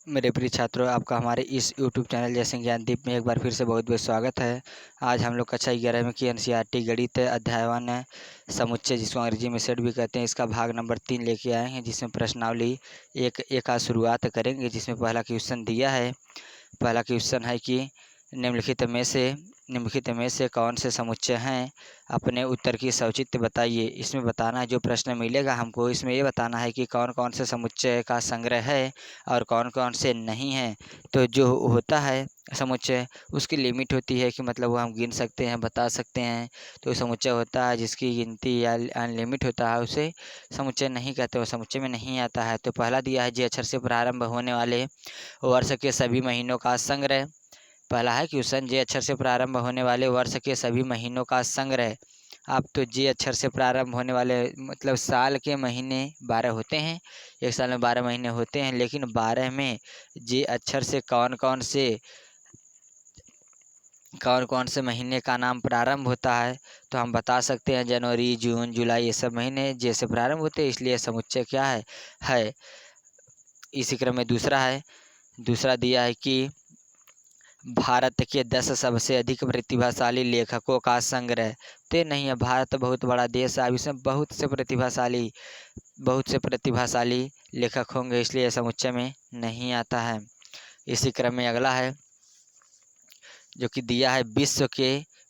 मेरे प्रिय छात्रों, आपका हमारे इस YouTube चैनल जैसे ज्ञानदीप में एक बार फिर से बहुत बहुत स्वागत है। आज हम लोग कक्षा 11 में की NCERT गणित अध्याय 1 समुच्चय, जिसको अंग्रेजी में सेट भी कहते हैं, इसका भाग नंबर 3 लेके आए हैं, जिसमें प्रश्नावली एक आज शुरुआत करेंगे। जिसमें पहला क्वेश्चन दिया है। पहला क्वेश्चन है कि निम्नलिखित में से कौन से समुच्चय हैं, अपने उत्तर की सौचित्य बताइए। इसमें बताना है, जो प्रश्न मिलेगा हमको इसमें ये बताना है कि कौन कौन से समुच्चय का संग्रह है और कौन कौन से नहीं हैं। तो जो होता है समुच्चय, उसकी लिमिट होती है कि मतलब वो हम गिन सकते हैं, बता सकते हैं। तो समुच्चय होता है जिसकी गिनती या अनलिमिट होता है, उसे समुच्चय नहीं कहते, वो समुच्चय में नहीं आता है। तो पहला दिया है, जे अक्षर से प्रारंभ होने वाले वर्ष के सभी महीनों का संग्रह। पहला है क्वेश्चन, जे अक्षर से प्रारंभ होने वाले वर्ष के सभी महीनों का संग्रह। अब तो जे अक्षर से प्रारंभ होने वाले मतलब साल के महीने 12 होते हैं। एक साल में 12 महीने होते हैं, लेकिन 12 में जे अक्षर से कौन कौन से महीने का नाम प्रारंभ होता है। तो हम बता सकते हैं जनवरी, जून, जुलाई, ये सब महीने जे से प्रारंभ होते हैं, इसलिए समुच्चय क्या है। इसी क्रम में दूसरा दिया है कि भारत के 10 सबसे अधिक प्रतिभाशाली लेखकों का संग्रह। तो नहीं है, भारत बहुत बड़ा देश है, अब इसमें बहुत से प्रतिभाशाली लेखक होंगे, इसलिए समुच्चय में नहीं आता है। इसी क्रम में अगला है, जो कि दिया है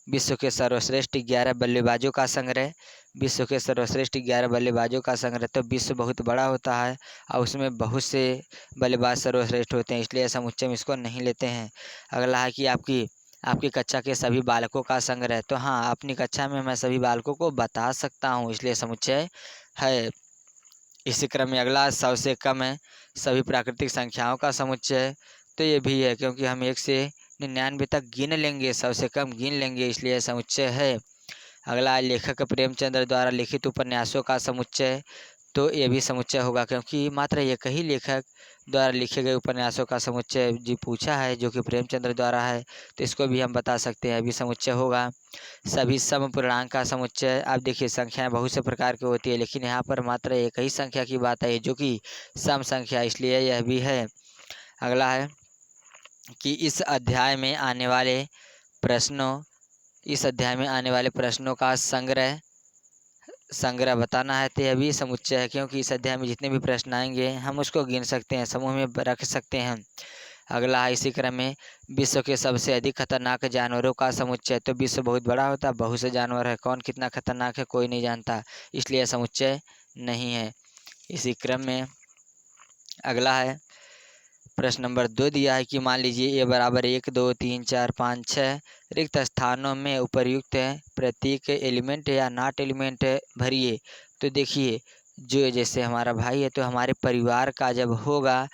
विश्व के सर्वश्रेष्ठ 11 बल्लेबाजों का संग्रह। विश्व के सर्वश्रेष्ठ 11 बल्लेबाजों का संग्रह। तो विश्व बहुत बड़ा होता है और उसमें बहुत से बल्लेबाज सर्वश्रेष्ठ होते हैं, इसलिए समुच्चय में इसको नहीं लेते हैं। अगला है कि आपकी कक्षा के सभी बालकों का संग्रह। तो हाँ, अपनी कक्षा में मैं सभी बालकों को बता सकता हूँ, इसलिए समुच्चय है। इसी क्रम में अगला 100 से कम है सभी प्राकृतिक संख्याओं का समुच्चय। तो ये भी है, क्योंकि हम 1 से 99 तक गिन लेंगे, 100 से कम गिन लेंगे, इसलिए समुच्चय है। अगला है लेखक प्रेमचंद्र द्वारा लिखित उपन्यासों का समुच्चय। तो ये भी समुच्चय होगा, क्योंकि मात्र एक ही लेखक द्वारा लिखे गए उपन्यासों का समुच्चय जी पूछा है, जो कि प्रेमचंद्र द्वारा है, तो इसको भी हम बता सकते हैं, अभी समुच्चय होगा। सभी समपूर्णांक का समुच्चय। आप देखिए, संख्याएं बहुत से प्रकार की होती है, लेकिन यहाँ पर मात्र एक ही संख्या की बात है, जो कि सम संख्या, इसलिए यह भी है। अगला है कि इस अध्याय में आने वाले प्रश्नों का संग्रह बताना है। तो यह भी समुच्चय है, क्योंकि इस अध्याय में जितने भी प्रश्न आएंगे हम उसको गिन सकते हैं, समूह में रख सकते हैं। अगला है इसी क्रम में, विश्व के सबसे अधिक खतरनाक जानवरों का समुच्चय। तो विश्व बहुत बड़ा होता है, बहुत से जानवर है, कौन कितना खतरनाक है कोई नहीं जानता, इसलिए समुच्चय नहीं है। इसी क्रम में अगला है, प्रश्न नंबर 2 दिया है कि मान लीजिए A = 1 2 3 4 5 6 रिक्त स्थानों में उपर्युक्त प्रतीक एलिमेंट या नॉट एलिमेंट भरिए। तो देखिए, जो जैसे हमारा भाई है, तो हमारे परिवार का जब होगा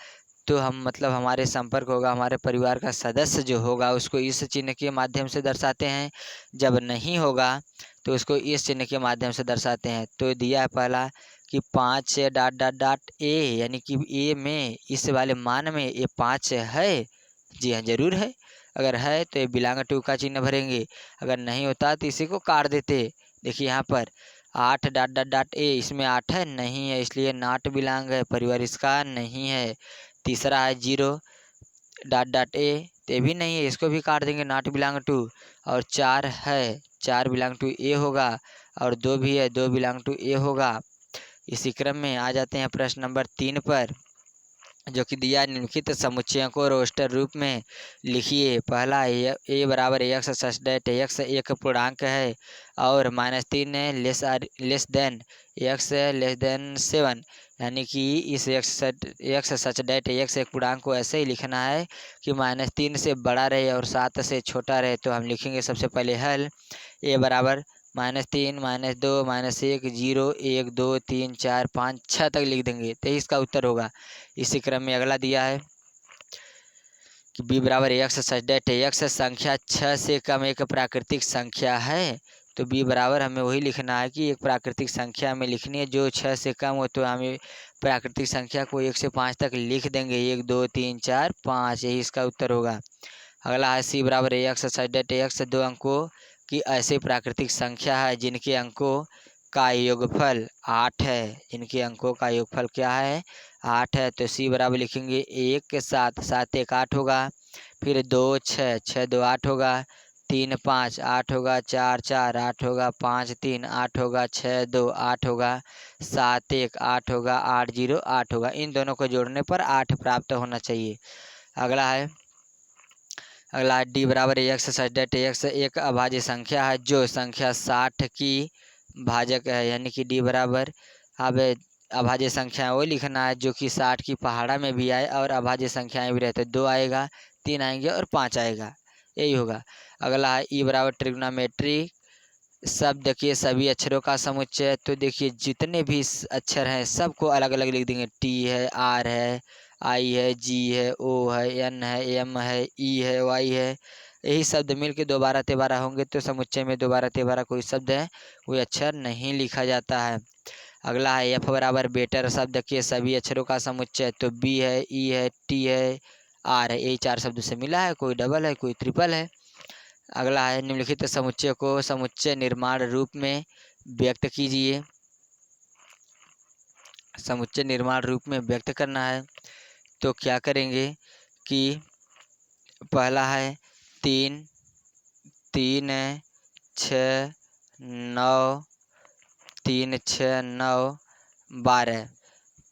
तो हम मतलब हमारे संपर्क होगा, हमारे परिवार का सदस्य जो होगा उसको इस चिन्ह के माध्यम से दर्शाते हैं। जब नहीं होगा तो उसको इस चिन्ह के माध्यम से दर्शाते हैं। तो दिया है पहला कि 5 डॉट डॉट डॉट ए, यानी कि ए में इस वाले मान में ये 5 है। जी हाँ, जरूर है। अगर है तो ये बिलोंग टू का चिन्ह भरेंगे, अगर नहीं होता तो इसी को काट देते। देखिए यहाँ पर 8 डॉट डॉट डॉट ए, इसमें 8 है, नहीं है, इसलिए नॉट बिलोंग है, परिवार इसका नहीं है। तीसरा है 0 डॉट डॉट ए, ये भी नहीं है, इसको भी काट देंगे, नॉट बिलोंग टू। और 4 है, 4 बिलोंग टू ए होगा, और 2 भी है, 2 बिलोंग टू ए होगा। इसी क्रम में आ जाते हैं प्रश्न नंबर 3 पर, जो कि दिया निम्नलिखित समुच्चयों को रोस्टर रूप में लिखिए। पहला A = x such that x एक पूर्णांक है और -3 लेस देन x <7, यानी कि इस x सच दैट x एक पूर्णांक को ऐसे ही लिखना है कि -3 से बड़ा रहे और 7 से छोटा रहे। तो हम लिखेंगे सबसे पहले हल, A = -3 -2 -1 0 1 2 3 4 5 6 तक लिख देंगे, तो इसका उत्तर होगा। इसी क्रम में अगला दिया है कि B = x such that x संख्या 6 से कम एक प्राकृतिक संख्या है। तो B बराबर हमें वही लिखना है कि एक प्राकृतिक संख्या में लिखनी है जो 6 से कम हो। तो हमें प्राकृतिक संख्या को 1 से 5 तक लिख देंगे, 1 2 3 4 5, यही इसका उत्तर होगा। अगला है C = x such that x 2 अंकों की ऐसी प्राकृतिक संख्या है जिनके अंकों का योगफल 8 है, इनके अंकों का योगफल क्या है 8 है। तो सी बराबर लिखेंगे 1 7, 7 1 8 होगा, फिर 2 6, 6 2 8 होगा, 3 5 8 होगा, 4 4 8 होगा, 5 3 8 होगा, 6 2 8 होगा, 7 1 8 होगा, 8 0 8 होगा। इन दोनों को जोड़ने पर 8 प्राप्त होना चाहिए। अगला है डी बराबर एक्स सच डेट एक्स एक अभाज्य संख्या है जो संख्या 60 की भाजक है, यानी कि डी बराबर अब अभाज्य संख्या वो लिखना है जो कि 60 की पहाड़ा में भी आए और अभाज्य संख्याएं भी रहते, 2 आएगा, 3 आएंगे और 5 आएगा, यही होगा। अगला है ई बराबर ट्रिग्नोमेट्री शब्द के सभी अक्षरों का समुच्चय। तो देखिए जितने भी अक्षर हैं सबको अलग अलग लिख देंगे, टी है, आर है, आई है, जी है, ओ है, एन है, एम है, ई है, वाई है, यही शब्द मिलके 2 12 13 होंगे। तो समुच्चय में 2 12 13 कोई शब्द है, कोई अक्षर नहीं लिखा जाता है। अगला है एफ बराबर बेटर शब्द के सभी अक्षरों का समुच्चय। तो बी है, ई है, टी है, आर है, यही 4 शब्द से मिला है, कोई डबल है, कोई ट्रिपल है। अगला है निम्नलिखित समुच्चय को समुच्चय निर्माण रूप में व्यक्त कीजिए। समुच्चय निर्माण रूप में व्यक्त करना है तो क्या करेंगे कि पहला है 3 3 6 9, 3 6 9 12।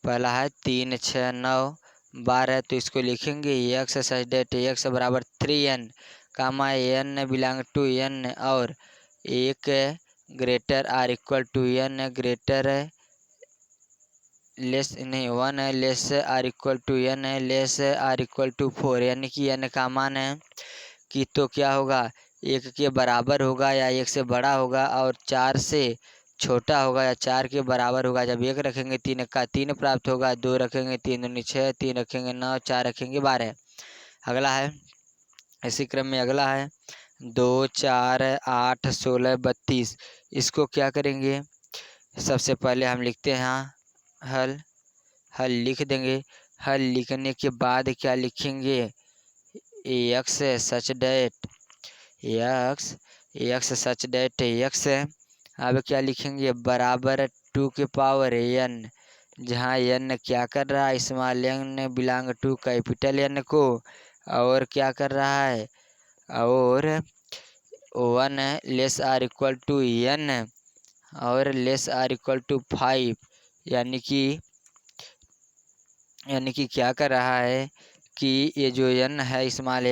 पहला है 3 6 9 12, तो इसको लिखेंगे एक्स सच डेट एक्स बराबर 3n comma n belong to n और 1 greater or equal to n greater less नहीं 1 है less or equal to n है लेस आर इक्वल टू 4, यानी कि n का मान है कि तो क्या होगा 1 के बराबर होगा या 1 से बड़ा होगा और 4 से छोटा होगा या 4 के बराबर होगा। जब 1 रखेंगे 3 का 3 प्राप्त होगा, 2 रखेंगे 3 दूनी 6, 3 रखेंगे 9, 4 रखेंगे 12। अगला है इसी क्रम में अगला है 2 4 8 16 32। इसको क्या करेंगे, सबसे पहले हम लिखते हैं हल, हल लिख देंगे। हल लिखने के बाद क्या लिखेंगे एक्स सच डेट एक्स सच डेट एक्स। अब क्या लिखेंगे बराबर 2 के पावर n, जहाँ n क्या कर रहा है small n belong to capital n को, और क्या कर रहा है और 1 less or equal to n और लेस आर इक्वल टू 5, यानी कि क्या कर रहा है कि ये जो n है स्मॉल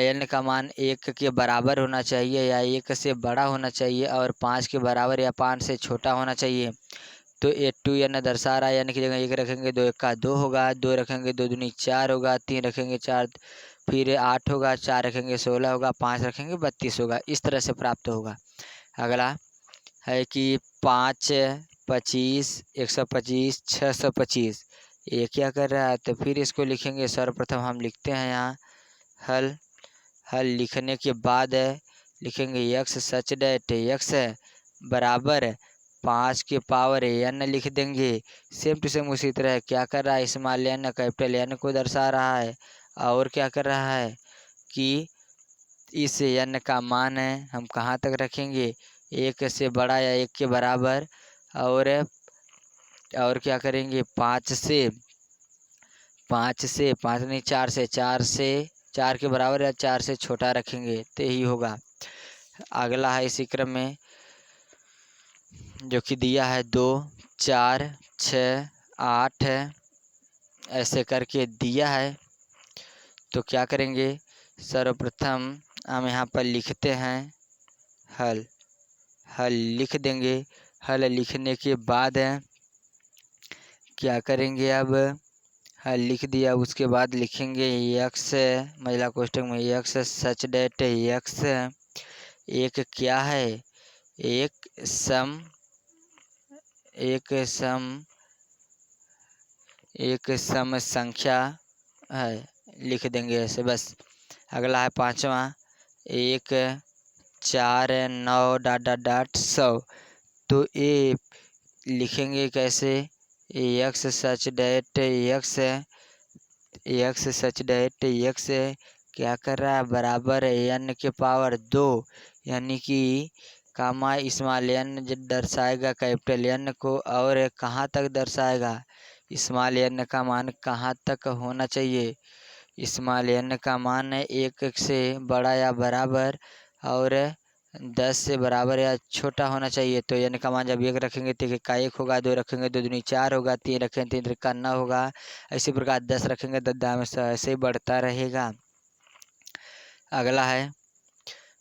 n का मान 1 के बराबर होना चाहिए या 1 से बड़ा होना चाहिए और 5 के बराबर या 5 से छोटा होना चाहिए। तो ये 2n दर्शा रहा है, n की जगह 1 रखेंगे 2 1 का 2 होगा, 2 रखेंगे 2 दूनी 4 होगा, 3 रखेंगे 4 फिर 8 होगा, 4 रखेंगे 16 होगा, 5 रखेंगे 32 होगा। इस तरह से प्राप्त होगा। अगला है कि 5 25 125 625, ये क्या कर रहा है, तो फिर इसको लिखेंगे सर्वप्रथम हम लिखते हैं यहाँ हल, हल लिखने के बाद लिखेंगे एक्स सच डेट एक्स बराबर 5 के पावर n लिख देंगे। सेम टू सेम उसी तरह क्या कर रहा है स्मॉल n कैपिटल n को दर्शा रहा है और क्या कर रहा है कि इस n का मान है हम कहाँ तक रखेंगे 1 से बड़ा या 1 के बराबर, और क्या करेंगे 5 नहीं 4 के बराबर या 4 से छोटा रखेंगे तो यही होगा। अगला है इसी क्रम में जो कि दिया है 2 4 6 8 ऐसे करके दिया है। तो क्या करेंगे सर्वप्रथम हम यहाँ पर लिखते हैं हल, हल लिख देंगे। हल लिखने के बाद क्या करेंगे अब हल लिख दिया उसके बाद लिखेंगे एक्स महिला कोष्ठक में एक्स सच डेट एक्स एक क्या है एक सम संख्या है, लिख देंगे ऐसे बस। अगला है 5वां 1 4 9 डॉट डॉट डॉट 100। तो ये लिखेंगे कैसे एक्स सच डेट एक्स सच डेट एक्स क्या कर रहा है बराबर n के पावर 2, यानी कि कामा स्मॉल n दर्शाएगा कैपिटल N को और कहाँ तक दर्शाएगा, स्मॉल n का मान कहाँ तक होना चाहिए, स्मॉल n का मान 1 से बड़ा या बराबर और 10 से बराबर या छोटा होना चाहिए। तो n का मान जब 1 रखेंगे तो 1 का 1 होगा, 2 रखेंगे 2 दूनी 4 होगा, 3 रखेंगे 3 त्रिक का 9 होगा, इसी प्रकार 10 रखेंगे तो 10 ऐसे ही बढ़ता रहेगा। अगला है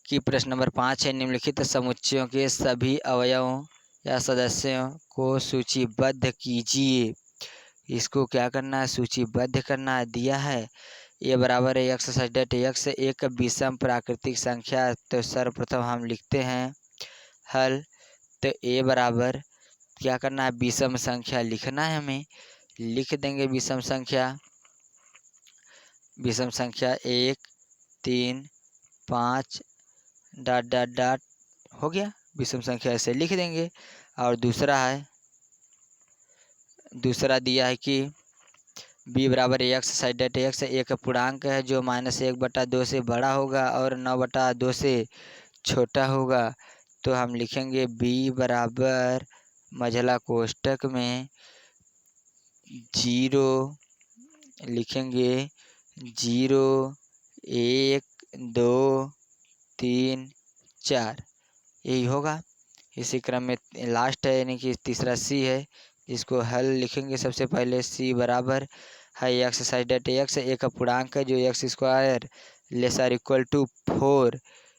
कि प्रश्न नंबर 5 है, निम्नलिखित समुच्चयों के सभी अवयवों या सदस्यों को सूचीबद्ध कीजिए। इसको क्या करना है, सूचीबद्ध करना है। दिया है ए बराबर है एक्स सच डेट एक्स एक विषम प्राकृतिक संख्या। तो सर्वप्रथम हम लिखते हैं हल। तो ए बराबर क्या करना है, विषम संख्या लिखना है, हमें लिख देंगे विषम संख्या 1 3 5 डॉट डॉट डॉट हो गया, विषम संख्या ऐसे लिख देंगे। और दूसरा दिया है कि b बराबर एक्स साइड डेट एक्स एक पूर्णांक है जो -1/2 से बड़ा होगा और 9/2 से छोटा होगा। तो हम लिखेंगे b बराबर मझला कोष्टक में 0 लिखेंगे 0 1 2 3 4 यही होगा। इसी क्रम में लास्ट है यानी कि तीसरा सी है, जिसको हल लिखेंगे सबसे पहले। सी बराबर है एक्स साइड डेट एक्स एक पूर्णांक है जो x square lesser equal to 4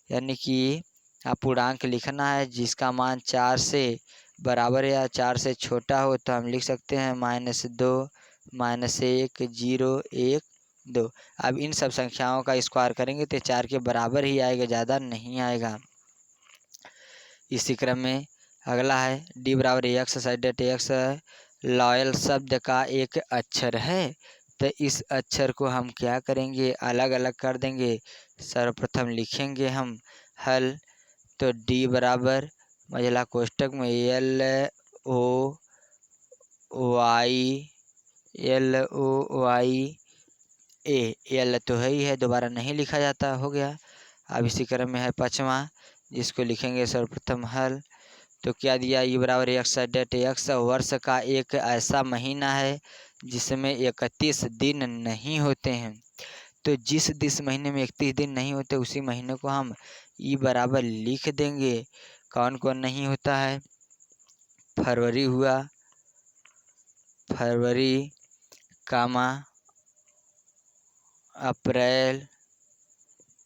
यानी कि अपूर्णांक लिखना है जिसका मान 4 से बराबर या 4 से छोटा हो। तो हम लिख सकते हैं -2 -1 0 1 2। अब इन सब संख्याओं का स्क्वायर करेंगे तो 4 के बराबर ही आएगा, ज़्यादा नहीं आएगा। इसी क्रम में अगला है डी बराबर एक्स साइड डेट एक्स लॉयल शब्द का एक अक्षर है। तो इस अक्षर को हम क्या करेंगे, अलग अलग कर देंगे। सर्वप्रथम लिखेंगे हम हल। तो डी बराबर मझला कोष्टक में LOY एल तो है ही है, दोबारा नहीं लिखा जाता, हो गया। अब इसी क्रम में है पाँचवा, जिसको लिखेंगे सर्वप्रथम हल। तो क्या दिया, ई बराबर एक्स डेट एक्स वर्ष का एक ऐसा महीना है जिसमें 31 दिन नहीं होते हैं। तो जिस महीने में 31 दिन नहीं होते उसी महीने को हम ई बराबर लिख देंगे। कौन कौन नहीं होता है, फरवरी हुआ, फरवरी कामा अप्रैल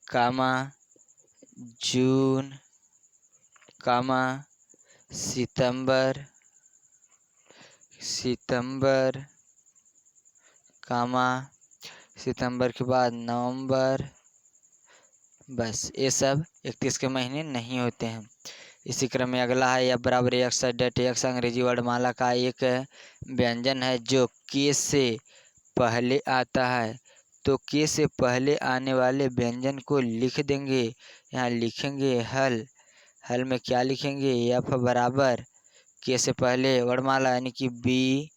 कामा जून कामा सितंबर कामा सितंबर के बाद नवंबर, बस ये सब 31 के महीने नहीं होते हैं। इसी क्रम में अगला है या बराबर एक्स डेट एक्स अंग्रेजी वर्णमाला का एक व्यंजन है जो के से पहले आता है। तो के से पहले आने वाले व्यंजन को लिख देंगे। यहाँ लिखेंगे हल। हल में क्या लिखेंगे, एफ बराबर के से पहले वर्णमाला यानी कि बी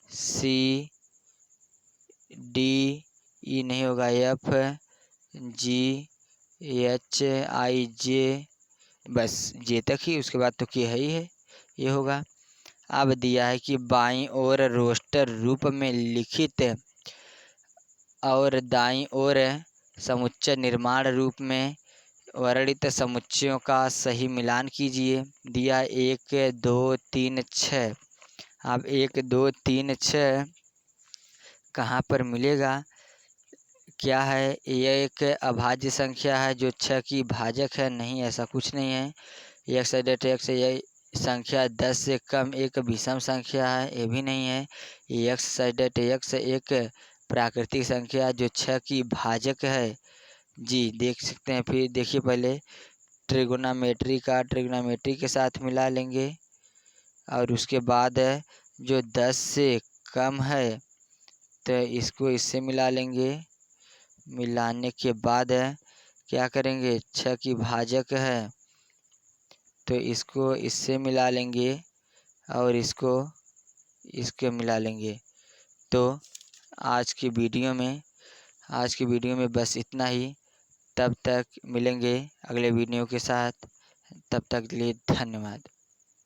सी डी ई नहीं होगा, एफ जी एच आई जे, बस जे तक ही, उसके बाद तो के है ही है, ये होगा। अब दिया है कि बाईं ओर रोस्टर रूप में लिखित और दाईं ओर समुच्चय निर्माण रूप में वर्णित समुच्चयों का सही मिलान कीजिए। दिया 1 2 3 6। अब 1 2 3 6 कहाँ पर मिलेगा, क्या है, यह एक अभाज्य संख्या है जो 6 की भाजक है, नहीं ऐसा कुछ नहीं है। एक्स डेट एक्स यह संख्या 10 से कम एक विषम संख्या है, ये भी नहीं है। एक्स डेट एक्स एक प्राकृतिक संख्या जो 6 की भाजक है, जी देख सकते हैं। फिर देखिए पहले ट्रिगोनामेट्री के साथ मिला लेंगे और उसके बाद जो 10 से कम है तो इसको इससे मिला लेंगे। मिलाने के बाद क्या करेंगे, 6 की भाजक है तो इसको इससे मिला लेंगे और इसके मिला लेंगे। तो आज की वीडियो में बस इतना ही। तब तक मिलेंगे अगले वीडियो के साथ। तब तक के लिए धन्यवाद।